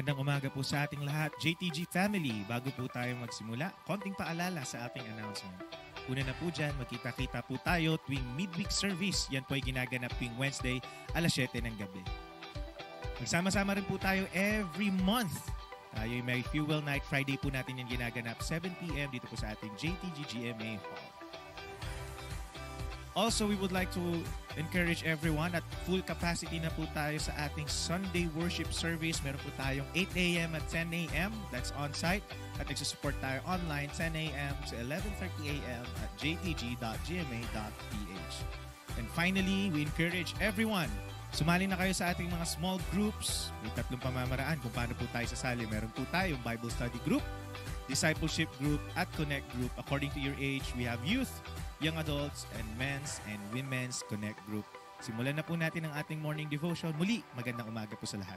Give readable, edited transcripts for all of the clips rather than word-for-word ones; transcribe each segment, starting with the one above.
Magandang umaga po sa ating lahat, JTG family. Bago po tayo magsimula, konting paalala sa ating announcement. Una na po dyan, magkita-kita po tayo tuwing midweek service. Yan po ay ginaganap tuwing Wednesday, alas 7 ng gabi. Magsama-sama rin po tayo every month. Tayo ay may Fuel Night Friday po natin yan ginaganap 7 p.m. dito po sa ating JTG GMA Hall. Also, we would like to encourage everyone at full capacity na po tayo sa ating Sunday worship service. Meron po tayong 8 a.m. at 10 a.m. That's on-site. At nagsusupport tayo online 10 a.m. to 11:30 a.m. at jtg.gma.ph. And finally, we encourage everyone, sumali na kayo sa ating mga small groups. May 3 pamamaraan kung paano po tayo sasali. Meron po tayong Bible study group, discipleship group, at connect group. According to your age, we have youth, young adults, and men's and women's connect group. Simulan na po natin ang ating morning devotion. Muli, magandang umaga po sa lahat.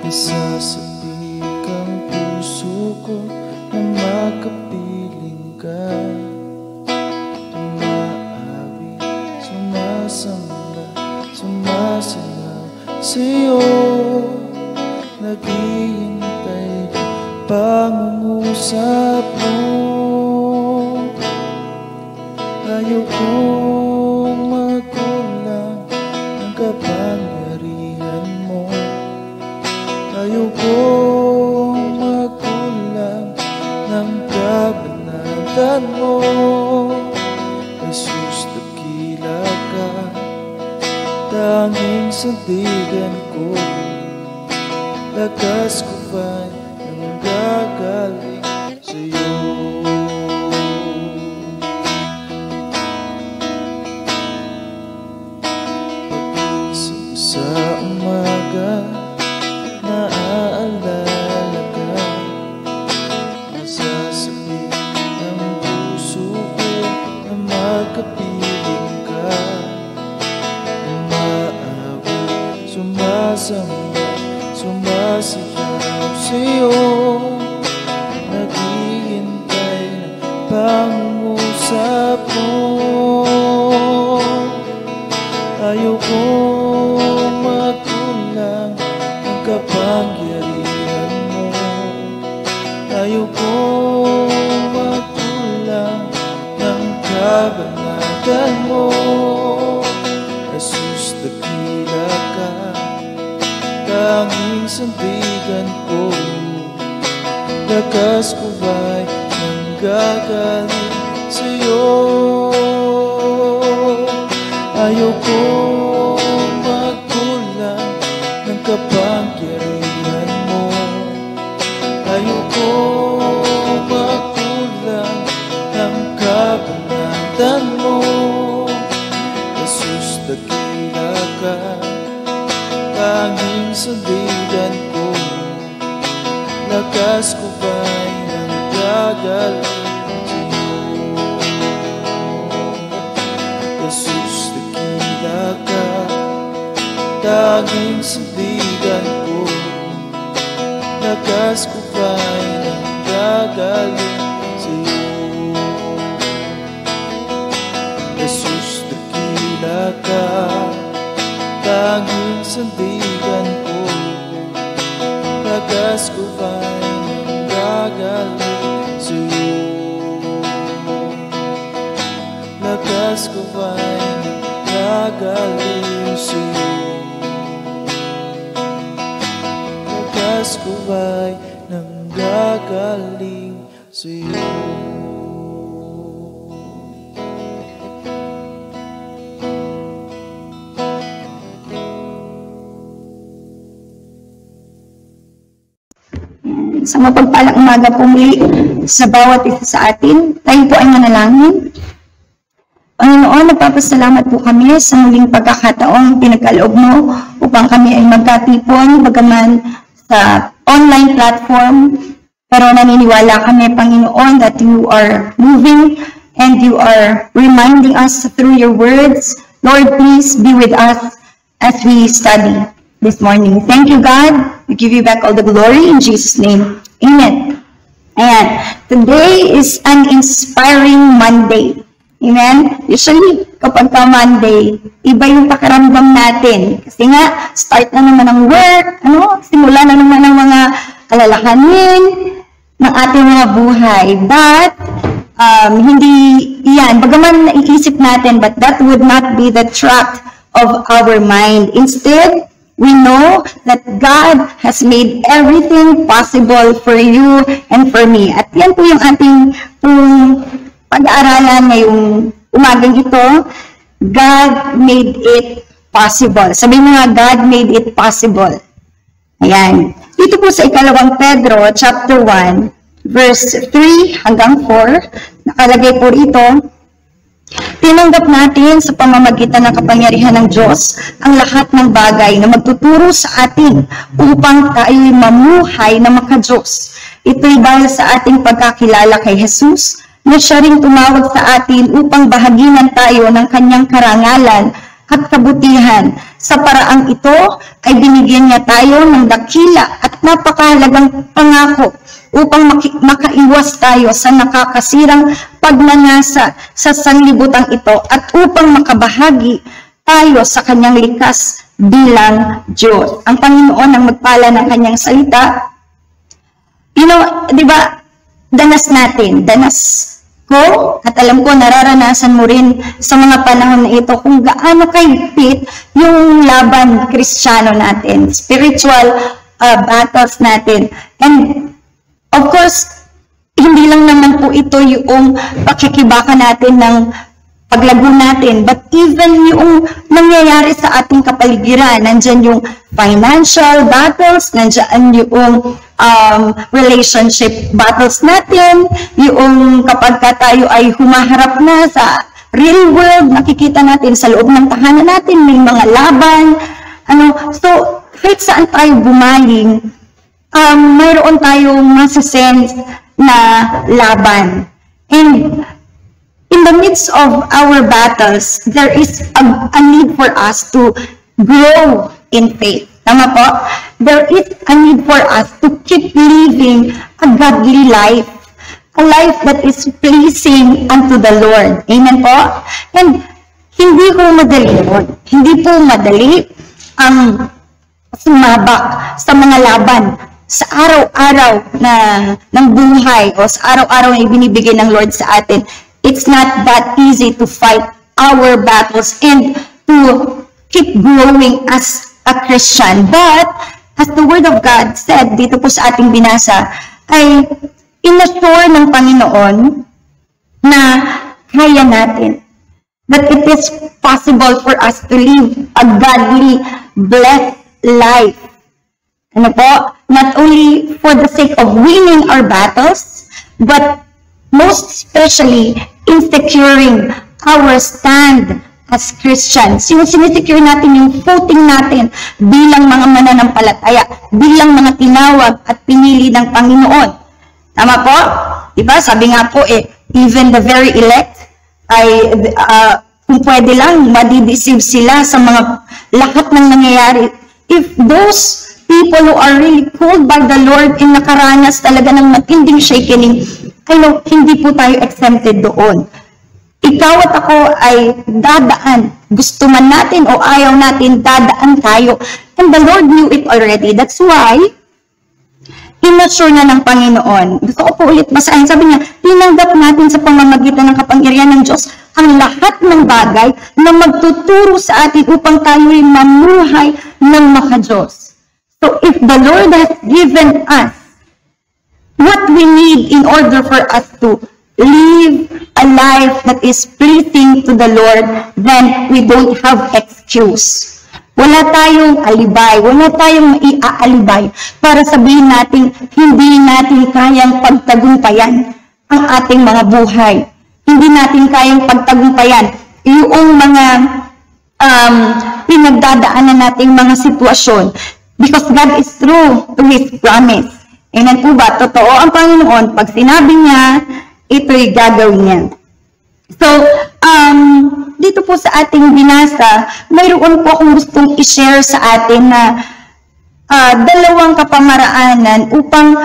Nasasabik ang puso ko na makapiling ka. Umaawi, sumasamba, sumasayaw sa'yo. Naghihintay pangungusap mo. Ayaw kong magkulang ng kapangyarihan mo. Ayaw kong magkulang ng kabanatan mo. Jesus, dakila ka, tanging sandigan ko. Lakas ko ba'y nanggagaling sa'yo? Pag-isip sa umaga, naaalala ka. Nasasabik ang puso ko na magkapiling ka. Umaawi, sumasamba, sumasayaw sa'yo. Naghihintay ng pangungusap mo. Ayaw kong magkulang ng kapangyarihan mo. Ayaw kong magkulang ng kabanatan mo. Jesus, dakila ka, tanging sandigan ko. Lakas ko ba'y nanggagaling sa'yo? Ayaw kong magkulang ng kapangyarihan mo. Ayaw kong magkulang ng kabanatan mo. Jesus, dakila ka, tanging sandigan ko. Lakas ko ba'y nanggagaling sa'yo? Jesus, dakila ka, tanging sandigan ko. Lakas ko ba'y nanggagaling sa'yo? Jesus, dakila ka, tanging sandigan ko. Lakas ko ba'y nanggagaling sa'yo? Lakas ko ba'y nanggagaling sa'yo? Lakas ko ba'y nanggagaling sa'yo? Sa mapagpalang umaga po muli sa bawat isa sa atin, tayo po ay manalangin. Panginoon, nagpapasalamat po kami sa muling pagkakataong pinagkaloob mo upang kami ay magkatipon, bagaman sa online platform. Pero naniniwala kami, Panginoon, that you are moving and you are reminding us through your words. Lord, please be with us as we study this morning. Thank you, God. We give you back all the glory in Jesus' name. Amen. And today is an inspiring Monday. Amen? Usually, kapag ka Monday, iba yung pakiramdam natin. Kasi nga, start na naman ang work, simula na naman ang mga alalahanin ng ating mga buhay. But, hindi yan. Bagaman naiisip natin, but that would not be the track of our mind. Instead, we know that God has made everything possible for you and for me. At yan po yung ating pag-aaralan ngayong umagang ito. God made it possible. Sabi mo nga, God made it possible. Ayan. Dito po sa ikalawang Pedro, chapter 1, verse 3 hanggang 4, nakalagay po rito, tinanggap natin sa pamamagitan ng kapangyarihan ng Diyos ang lahat ng bagay na magtuturo sa atin upang tayo'y mamuhay na maka-Diyos. Ito'y dahil sa ating pagkakilala kay Jesus na siya ring tumawag sa atin upang bahaginan tayo ng kanyang karangalan at kabutihan. Sa paraang ito ay binigyan niya tayo ng dakila at napakahalagang pangako upang makaiwas tayo sa nakakasirang pagnanasa sa sanlibutan ito at upang makabahagi tayo sa kanyang likas bilang Diyos. Ang Panginoon ang magpala ng kanyang salita. Di ba, danas ko, at alam ko nararanasan mo rin sa mga panahon na ito kung gaano kahigpit yung laban Kristiyano natin, spiritual battles natin. And of course, hindi lang naman po ito yung pakikibaka natin ng paglago natin, but even yung nangyayari sa ating kapaligiran, nandyan yung financial battles, nandyan yung relationship battles natin, yung kapag tayo ay humaharap na sa real world, nakikita natin sa loob ng tahanan natin, may mga laban, so kahit saan tayo bumaling, mayroon tayong masasense na laban. And in the midst of our battles, there is a need for us to grow in faith. Tama po? There is a need for us to keep living a godly life. A life that is pleasing unto the Lord. Amen po? And hindi po madali yun. Hindi po madali ang sumabak sa mga laban sa araw-araw ng buhay o sa araw-araw na ibinibigay ng Lord sa atin. It's not that easy to fight our battles and to keep growing as a Christian. But, as the Word of God said dito po sa ating binasa, ay inassure ng Panginoon na kaya natin. That it is possible for us to live a godly, blessed life. Ano po? Not only for the sake of winning our battles, but most especially in securing our stand as Christians. Sinisecure natin yung footing natin bilang mga mananampalataya, bilang mga tinawag at pinili ng Panginoon. Tama po? Diba? Sabi nga po even the very elect ay kung pwede lang, madideceive sila sa mga lahat ng nangyayari. If those people who are really called by the Lord in nakaranas talaga ng matinding shakening, hindi po tayo exempted doon. Ikaw at ako ay dadaan. Gusto man natin o ayaw natin, dadaan tayo. And the Lord knew it already. That's why, inassure na ng Panginoon. Gusto ko po ulit basahin. Sabi niya, tinanggap natin sa pamamagitan ng kapangyarihan ng Diyos ang lahat ng bagay na magtuturo sa atin upang tayo'y mamuhay ng maka-Diyos. So, if the Lord has given us what we need in order for us to live a life that is pleasing to the Lord, then we don't have excuse. Wala tayong alibay, wala tayong maiaalibay para sabihin natin hindi natin kayang pagtagumpayan ang ating mga buhay. Hindi natin kayang pagtagumpayan yung mga pinagdadaanan nating mga sitwasyon. Because God is true to His promise. Amen po ba? Totoo ang Panginoon. Pag sinabi niya, ito'y gagawin niya. So, dito po sa ating binasa, mayroon po akong gustong i-share sa atin na dalawang kapamaraanan upang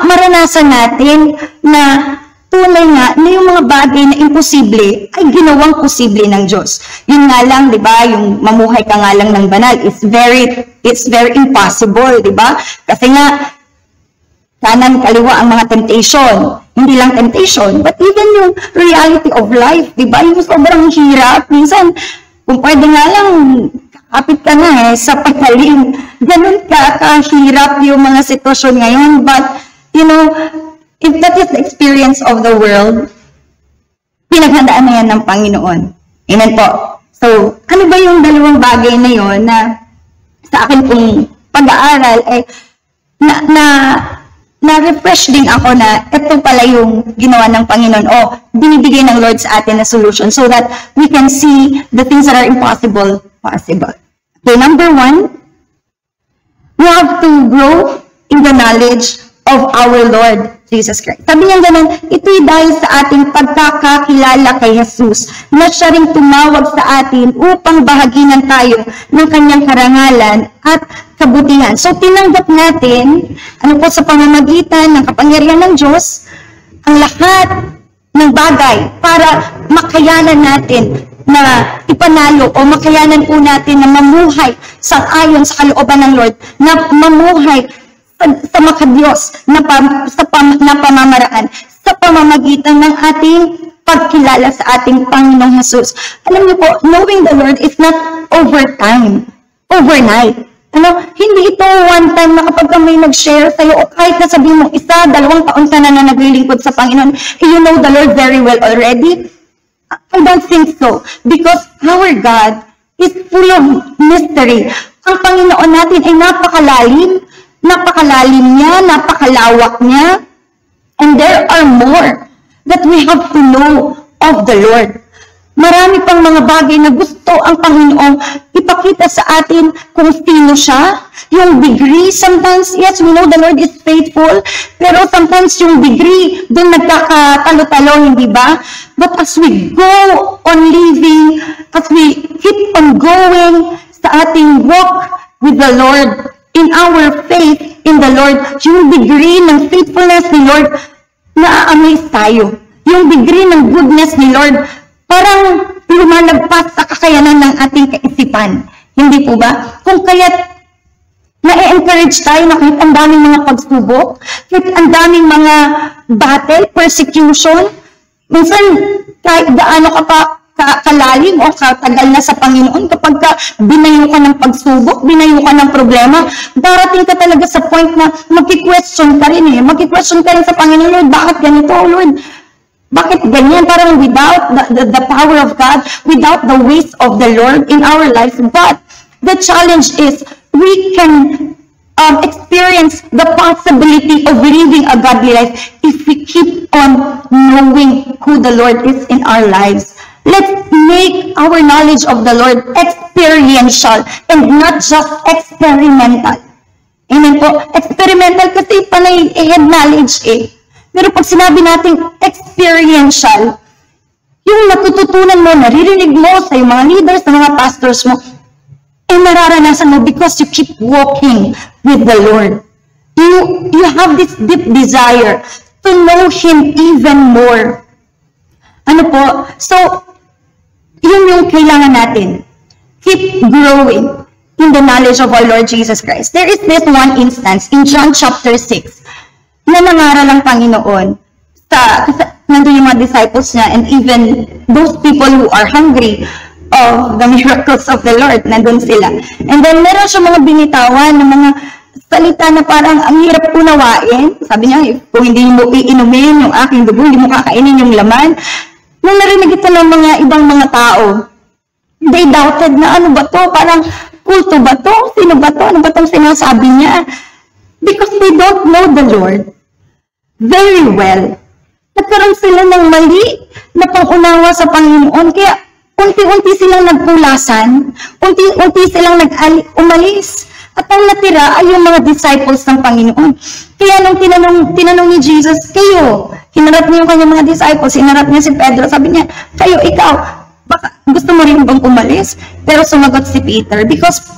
maranasan natin na tunay nga na yung mga bagay na imposible ay ginawang posible ng Diyos. Yun nga lang, di ba, yung mamuhay ka nga lang ng banal, it's very impossible, di ba? Kasi nga, kanan kaliwa ang mga temptation. Hindi lang temptation, but even yung reality of life, di ba? Yung sobrang hirap. Minsan, kung pwede nga lang, kakapit ka na sa patalim. Ganun kahirap yung mga sitwasyon ngayon. But, you know, if that is the experience of the world, pinaghandaan na yan ng Panginoon. Amen po. So, ano ba yung dalawang bagay na yon na sa akin pong pag-aaral ay na-refresh din ako na ito pala yung ginawa ng Panginoon o binibigay ng Lord sa atin na solution so that we can see the things that are impossible, possible. Okay, number 1, we have to grow in the knowledge of our Lord Jesus Christ. Sabi niya ganun, ito'y dahil sa ating pagkakakilala kay Jesus na siya ring tumawag sa atin upang bahaginan tayo ng kanyang karangalan at kabutihan. So, tinanggap natin, sa pamamagitan ng kapangyarihan ng Diyos, ang lahat ng bagay para makayanan natin na ipanalo o makayanan po natin na mamuhay ayon sa kalooban ng Lord, na mamuhay sa makadiyos na pamamaraan sa pamamagitan ng ating pagkilala sa ating Panginoong Jesus. Alam niyo po, knowing the Lord is not overnight. Hindi ito one time na kapag may nag-share sa'yo o kahit na sabihin mo 1, 2 taon ka na naglilingkod sa Panginoon, you know the Lord very well already. I don't think so. Because our God is full of mystery. Ang Panginoon natin ay napakalalim niya, napakalawak niya, and there are more that we have to know of the Lord. Marami pang mga bagay na gusto ang Panginoon ipakita sa atin kung sino siya. Yung degree, sometimes, yes, we know the Lord is faithful, pero sometimes yung degree, doon nagkakatalo-talo, hindi ba? But as we go on living, as we keep on going sa ating walk with the Lord, in our faith in the Lord, yung degree ng faithfulness ni Lord, na-amaze tayo. Yung degree ng goodness ni Lord, parang lumalagpas sa kakayanan ng ating kaisipan. Hindi po ba? Kung kaya't na-encourage tayo na kahit ang daming mga pagsubok, kahit ang daming mga battle, persecution, minsan kahit gaano ka pa kalalim o katagal na sa Panginoon, kapag binayo ka ng pagsubok, binayo ka ng problema, darating ka talaga sa point na magki-question ka rin Magki-question ka rin sa Panginoon, Lord, bakit ganito, Lord? Bakit ganyan? Parang without the power of God, without the ways of the Lord in our lives. But the challenge is we can experience the possibility of living a godly life if we keep on knowing who the Lord is in our lives. Let's make our knowledge of the Lord experiential and not just experimental. Amen po? Experimental kasi panay head knowledge Pero pag sinabi natin experiential, yung natututunan mo, naririnig mo sa yung mga leaders, sa mga pastors mo, nararanasan mo because you keep walking with the Lord. You have this deep desire to know Him even more. So, yun yung kailangan natin. Keep growing in the knowledge of our Lord Jesus Christ. There is this one instance in John chapter 6 na nangaral ang Panginoon nandun yung mga disciples niya and even those people who are hungry of the miracles of the Lord, nandun sila. And then meron siya mga binitawan ng mga salita na parang ang hirap unawain. Sabi niya, kung hindi mo iinumin yung aking dugo, hindi mo kakainin yung laman. Nung narinig ito ng mga ibang mga tao, they doubted na ano ba to? Parang kulto ba to? Sino ba to? Ano ba itong sinasabi niya? Because they don't know the Lord very well. Nagkaroon sila ng mali na pangunawa sa Panginoon. Kaya unti-unti silang nagpulasan, unti-unti silang umalis. At ang natira ay yung mga disciples ng Panginoon. Kaya nung tinanong ni Jesus, kayo, hinarap niya yung kanyang mga disciples, hinarap niya si Pedro, sabi niya, kayo, ikaw, baka gusto mo rin bang umalis? Pero sumagot si Peter, because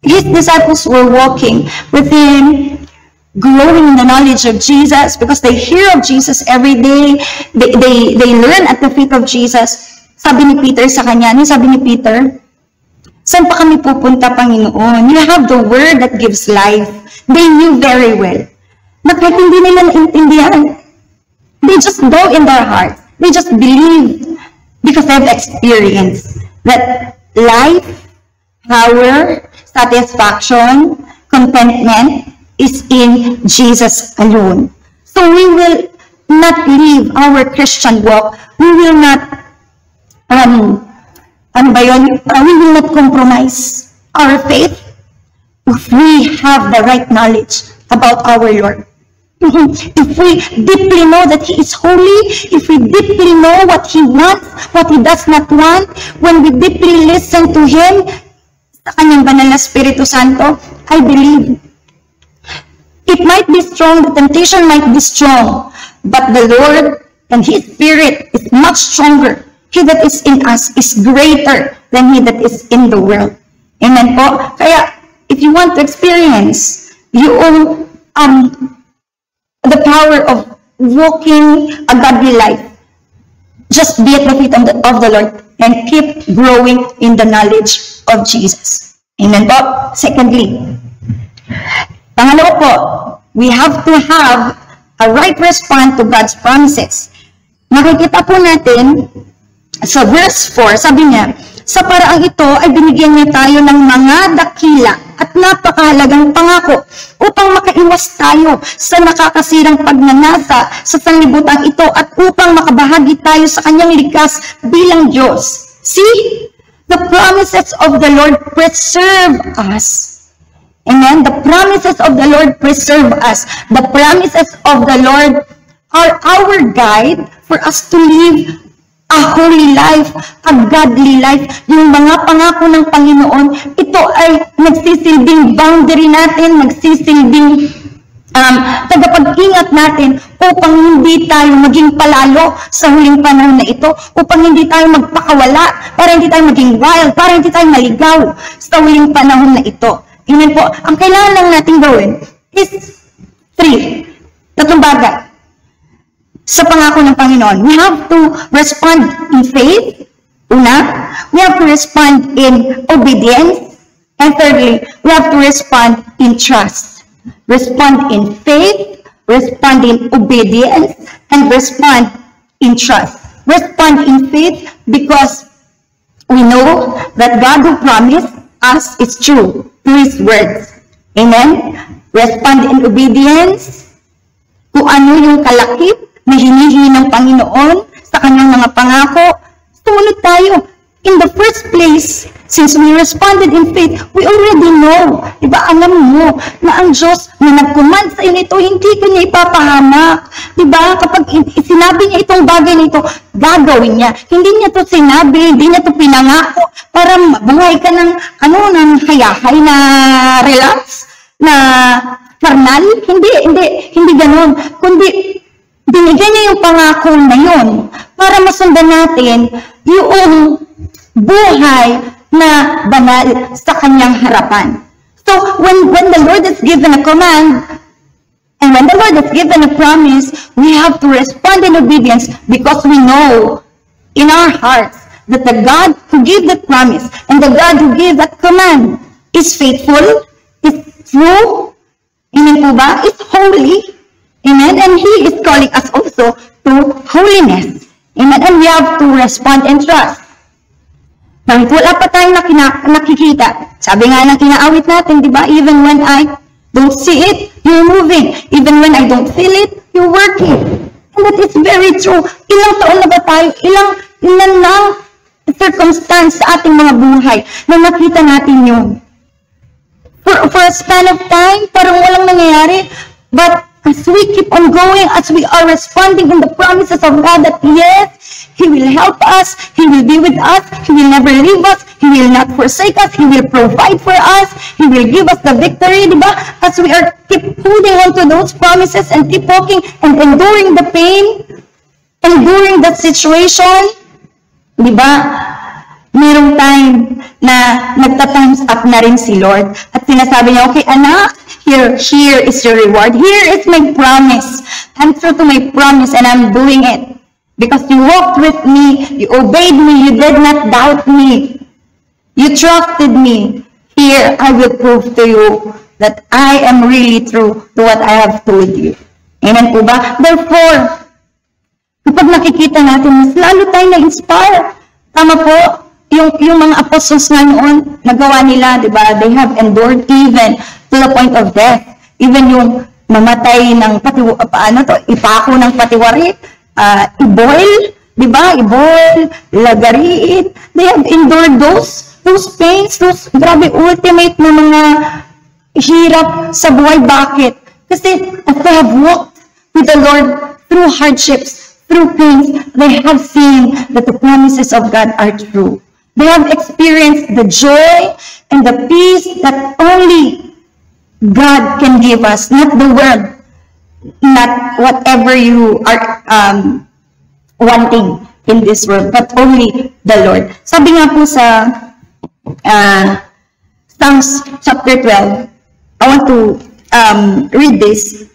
his disciples were walking with him, growing in the knowledge of Jesus, because they hear of Jesus every day, they learn at the feet of Jesus. Sabi ni Peter sa kanya, sabi ni Peter, saan pa kami pupunta, Panginoon? You have the word that gives life. They knew very well. Na kahit hindi nila naintindihan, they just know in their hearts. They just believe because they have experience that life, power, satisfaction, contentment is in Jesus alone. So we will not leave our Christian walk. We will not we will not compromise our faith if we have the right knowledge about our Lord. If we deeply know that He is holy, if we deeply know what He wants, what He does not want, when we deeply listen to Him, sa Kanyang banal na Espiritu Santo, I believe it might be strong, the temptation might be strong, but the Lord and His Spirit is much stronger. He that is in us is greater than he that is in the world. Amen po? Kaya, if you want to experience yung the power of walking a godly life, just be at the feet of the Lord and keep growing in the knowledge of Jesus. Amen po? Secondly, pangalawa po, we have to have a right response to God's promises. Makikita po natin sa verse 4, sabi niya, sa paraang ito ay binigyan niya tayo ng mga dakila at napakahalagang pangako upang makaiwas tayo sa nakakasirang pagnanasa sa sanlibutan ito at upang makabahagi tayo sa kanyang likas bilang Diyos. See? The promises of the Lord preserve us. Amen? The promises of the Lord preserve us. The promises of the Lord are our guide for us to live a holy life, a godly life. Yung mga pangako ng Panginoon, ito ay nagsisilbing boundary natin, nagsisilbing tagapag-ingat natin upang hindi tayo maging palalo sa huling panahon na ito, upang hindi tayo magpakawala, para hindi tayo maging wild, para hindi tayo maligaw sa huling panahon na ito. Amen po. Ang kailangan lang natin gawin is tatlong bagay sa pangako ng Panginoon. We have to respond in faith. Una, we have to respond in obedience. And thirdly, we have to respond in trust. Respond in faith, respond in obedience, and respond in trust. Respond in faith because we know that God who promised us is true to His words. Amen? Respond in obedience kung ano yung kalakip na hinihingi ng Panginoon sa kanyang mga pangako. Sumunod tayo. In the first place, since we responded in faith, we already know, diba, alam mo na ang Diyos na nag-command sa iyo nito, hindi ka niya ipapahamak. Diba, kapag sinabi niya itong bagay na ito, gagawin niya. Hindi niya to sinabi, hindi niya to pinangako para mabuhay ka ng, ng hayahay na relax, na karnal. Hindi ganun. Kundi, binigyan niya yung pangako na yun para masundan natin yung buhay na banal sa kanyang harapan. So, when the Lord has given a command, and when the Lord has given a promise, we have to respond in obedience because we know in our hearts that the God who gave that promise and the God who gave that command is faithful, is true, amen po ba? Is holy, amen? And He is calling us also to holiness, amen? And we have to respond in trust. Kahit wala pa tayong nakikita. Sabi nga ng kinaawit natin, di ba? Even when I don't see it, you're moving. Even when I don't feel it, you're working. And that is very true. Ilang taon na ba tayo? Ilan lang circumstance sa ating mga buhay na nakita natin yun. For a span of time, parang walang nangyayari. But as we keep on going, as we are responding in the promises of God that yes, He will help us, He will be with us, He will never leave us, He will not forsake us. He will provide for us. He will give us the victory, di ba? As we are keep holding on to those promises and keep walking and enduring the pain, enduring that situation, di ba? Merong time na nagta-times up na rin si Lord. At sinasabi niya, okay anak, here is your reward. Here is my promise. I'm true to my promise and I'm doing it. Because you walked with me, you obeyed me, you did not doubt me. You trusted me. Here, I will prove to you that I am really true to what I have told you. Amen po ba? Therefore, kapag nakikita natin, mas lalo tayo na-inspire. Tama po, yung mga apostles nga noon, nagawa nila, di ba? They have endured even to the point of death. Even yung mamatay ng ipako ng patiwari, i-boil, di ba? I-boil, lagariin. They have endured those pains, those grabe ultimate na mga hirap sa buhay. Bakit? Kasi as they have walked with the Lord through hardships, through pains, they have seen that the promises of God are true. They have experienced the joy and the peace that only God can give us, not the world, not whatever you are wanting in this world, but only the Lord. Sabi nga po sa Psalms chapter 12, I want to read this.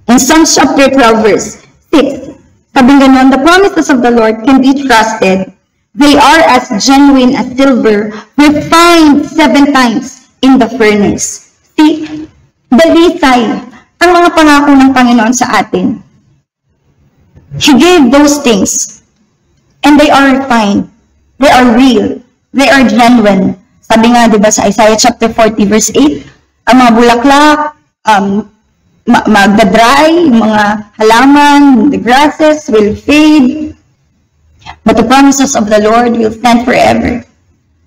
In Psalms chapter 12, verse 6, sabi ganon, the promises of the Lord can be trusted. They are as genuine as silver, refined 7 times in the furnace. See, dalisay ang mga pangako ng Panginoon sa atin. He gave those things, and they are refined. They are real. They are genuine. Sabi nga, di ba, sa Isaiah chapter 40, verse 8, ang mga bulaklak, magdadry, mga halaman, the grasses will fade, but the promises of the Lord will stand forever.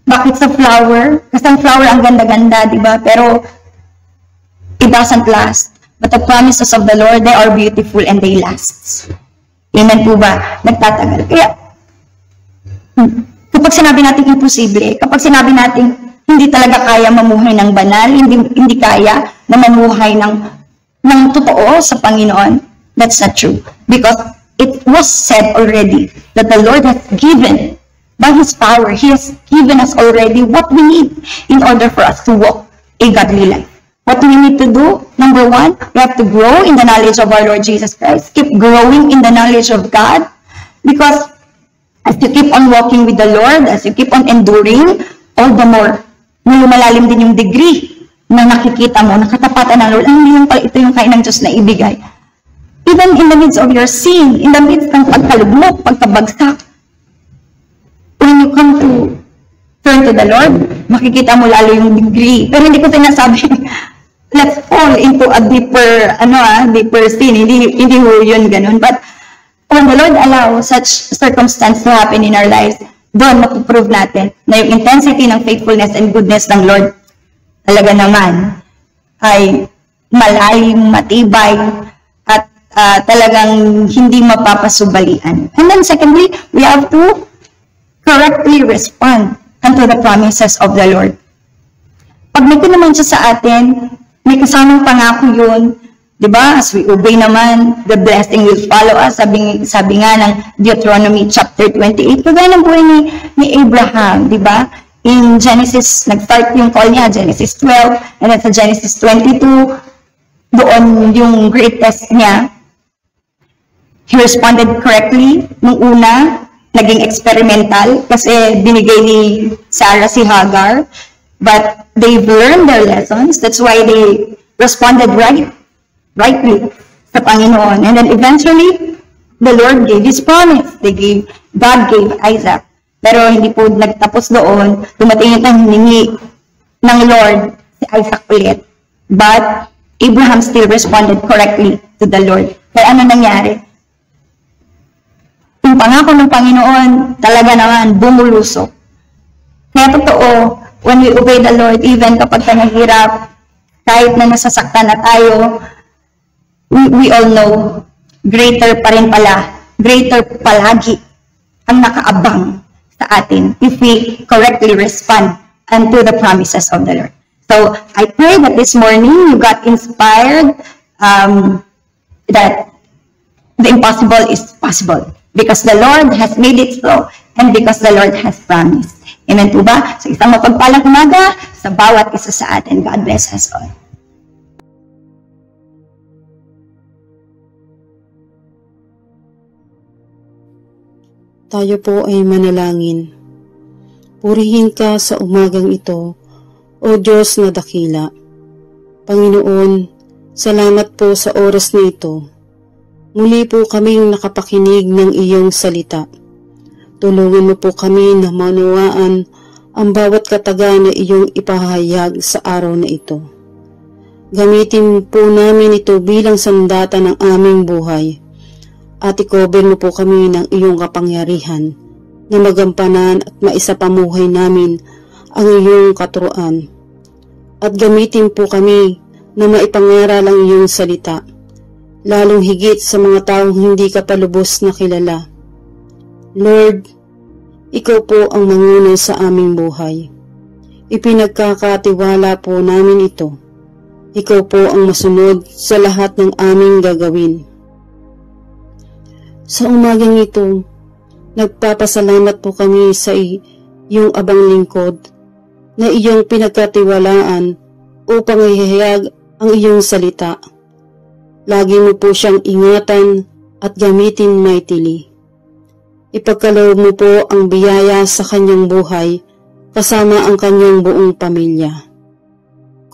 Bakit sa flower? Kasi ang flower ang ganda-ganda, di ba? Pero it doesn't last. But the promises of the Lord, they are beautiful and they last. Amen po ba? Nagtatagal. Kaya, kapag sinabi natin imposible, kapag sinabi natin hindi talaga kaya mamuhay ng banal, hindi kaya na mamuhay ng totoo sa Panginoon, that's not true. Because it was said already that the Lord has given by His power, He has given us already what we need in order for us to walk a godly life. What do we need to do? Number 1, we have to grow in the knowledge of our Lord Jesus Christ. Keep growing in the knowledge of God. Because as you keep on walking with the Lord, as you keep on enduring, all the more, may lumalalim din yung degree na nakikita mo, nakatapatan ng Lord. Hindi yung pala ito yung kain ng Diyos na ibigay. Even in the midst of your sin, in the midst ng pagkalugmok, pagkabagsak, when you come to turn to the Lord, makikita mo lalo yung degree. Pero hindi ko sinasabi, let's fall into a deeper sin. Hindi ho yun ganun. But when the Lord allows such circumstance to happen in our lives, doon mapuprove natin na yung intensity ng faithfulness and goodness ng Lord talaga naman ay malalim, matibay, at talagang hindi mapapasubalian. And then secondly, we have to correctly respond unto the promises of the Lord. Pag may naman siya sa atin, may kasamang pangako yun, di ba? As we obey naman, the blessing will follow us. Sabi nga ng Deuteronomy chapter 28, kagaya ng buhay ni Abraham, di ba? In Genesis, nag-start yung call niya, Genesis 12, and then sa Genesis 22, doon yung great test niya. He responded correctly. Nung una, naging experimental kasi binigay ni Sarah si Hagar. But they've learned their lessons. That's why they responded rightly sa Panginoon. And then eventually, the Lord gave His promise. God gave Isaac. Pero hindi po nagtapos doon. Dumating yung hiningi ng Lord si Isaac ulit. But Abraham still responded correctly to the Lord. Kaya ano nangyari? Yung pangako ng Panginoon, talaga naman, bumulusok. Kaya totoo, when we obey the Lord, even kapag nahihirap, kahit na nasasaktan na tayo, we all know, greater pa rin pala, greater palagi ang nakaabang sa atin if we correctly respond unto the promises of the Lord. So I pray that this morning you got inspired that the impossible is possible because the Lord has made it so and because the Lord has promised. Amen po ba? So isang mapagpalang umaga sa bawat isa sa atin. God bless us all. Tayo po ay manalangin. Purihin ka sa umagang ito, O Diyos na dakila. Panginoon, salamat po sa oras na ito. Muli po kaming nakapakinig ng iyong salita. Tulungan mo po kami na maunawaan ang bawat kataga na iyong ipahayag sa araw na ito. Gamitin po namin ito bilang sandata ng aming buhay. At i-cover mo po kami ng iyong kapangyarihan na magampanan at maisapamuhay namin ang iyong katuruan. At gamitin po kami na maipangaral ang iyong salita, lalong higit sa mga taong hindi ka palubos na kilala. Lord, ikaw po ang manguna sa aming buhay. Ipinagkakatiwala po namin ito. Ikaw po ang masunod sa lahat ng aming gagawin. Sa umagang ito, nagpapasalamat po kami sa iyong abang lingkod na iyong pinagkatiwalaan upang ihayag ang iyong salita. Lagi mo po siyang ingatan at gamitin mightily. Ipagkaloob mo po ang biyaya sa kanyang buhay kasama ang kanyang buong pamilya.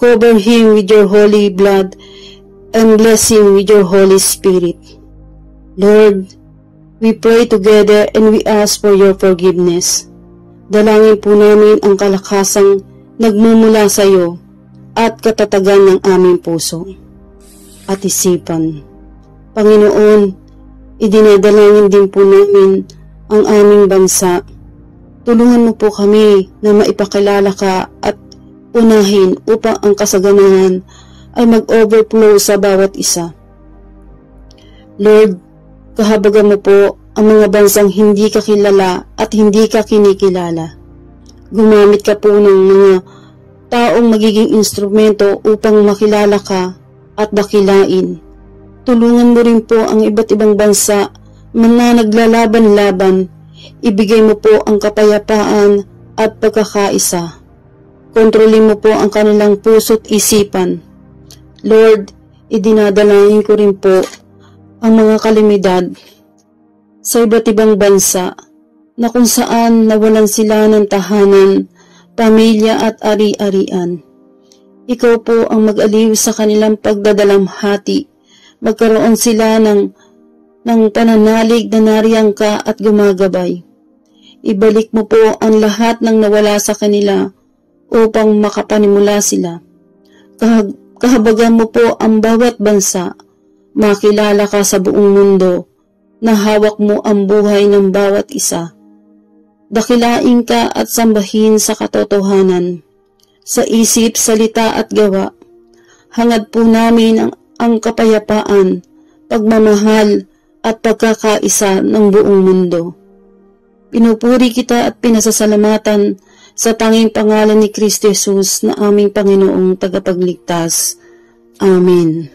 Cover him with your holy blood and bless him with your Holy Spirit. Lord, we pray together and we ask for your forgiveness. Dalangin po namin ang kalakasang nagmumula sa iyo at katatagan ng aming puso at isipan. Panginoon, idinadalangin din po namin ang aming bansa. Tulungan mo po kami na maipakilala ka at unahin upang ang kasaganahan ay mag-overflow sa bawat isa. Lord, kahabagan mo po ang mga bansang hindi ka kilala at hindi ka kinikilala. Gumamit ka po ng mga taong magiging instrumento upang makilala ka at dakilain. Tulungan mo rin po ang iba't ibang bansa na naglalaban-laban. Ibigay mo po ang kapayapaan at pagkakaisa. Kontrolin mo po ang kanilang puso't isipan. Lord, idinadalangin ko rin po ang mga kalamidad sa iba't ibang bansa na kung saan nawalan sila ng tahanan, pamilya at ari-arian. Ikaw po ang mag-aliw sa kanilang pagdadalamhati. Magkaroon sila ng pananalig na nariyang ka at gumagabay. Ibalik mo po ang lahat ng nawala sa kanila upang makapanimula sila. Kahabagan mo po ang bawat bansa. Makilala ka sa buong mundo na hawak mo ang buhay ng bawat isa. Dakilain ka at sambahin sa katotohanan, sa isip, salita at gawa. Hangad po namin ang kapayapaan, pagmamahal at pagkakaisa ng buong mundo. Pinupuri kita at pinasasalamatan sa tanging pangalan ni Kristo Jesus na aming Panginoong tagapagligtas. Amen.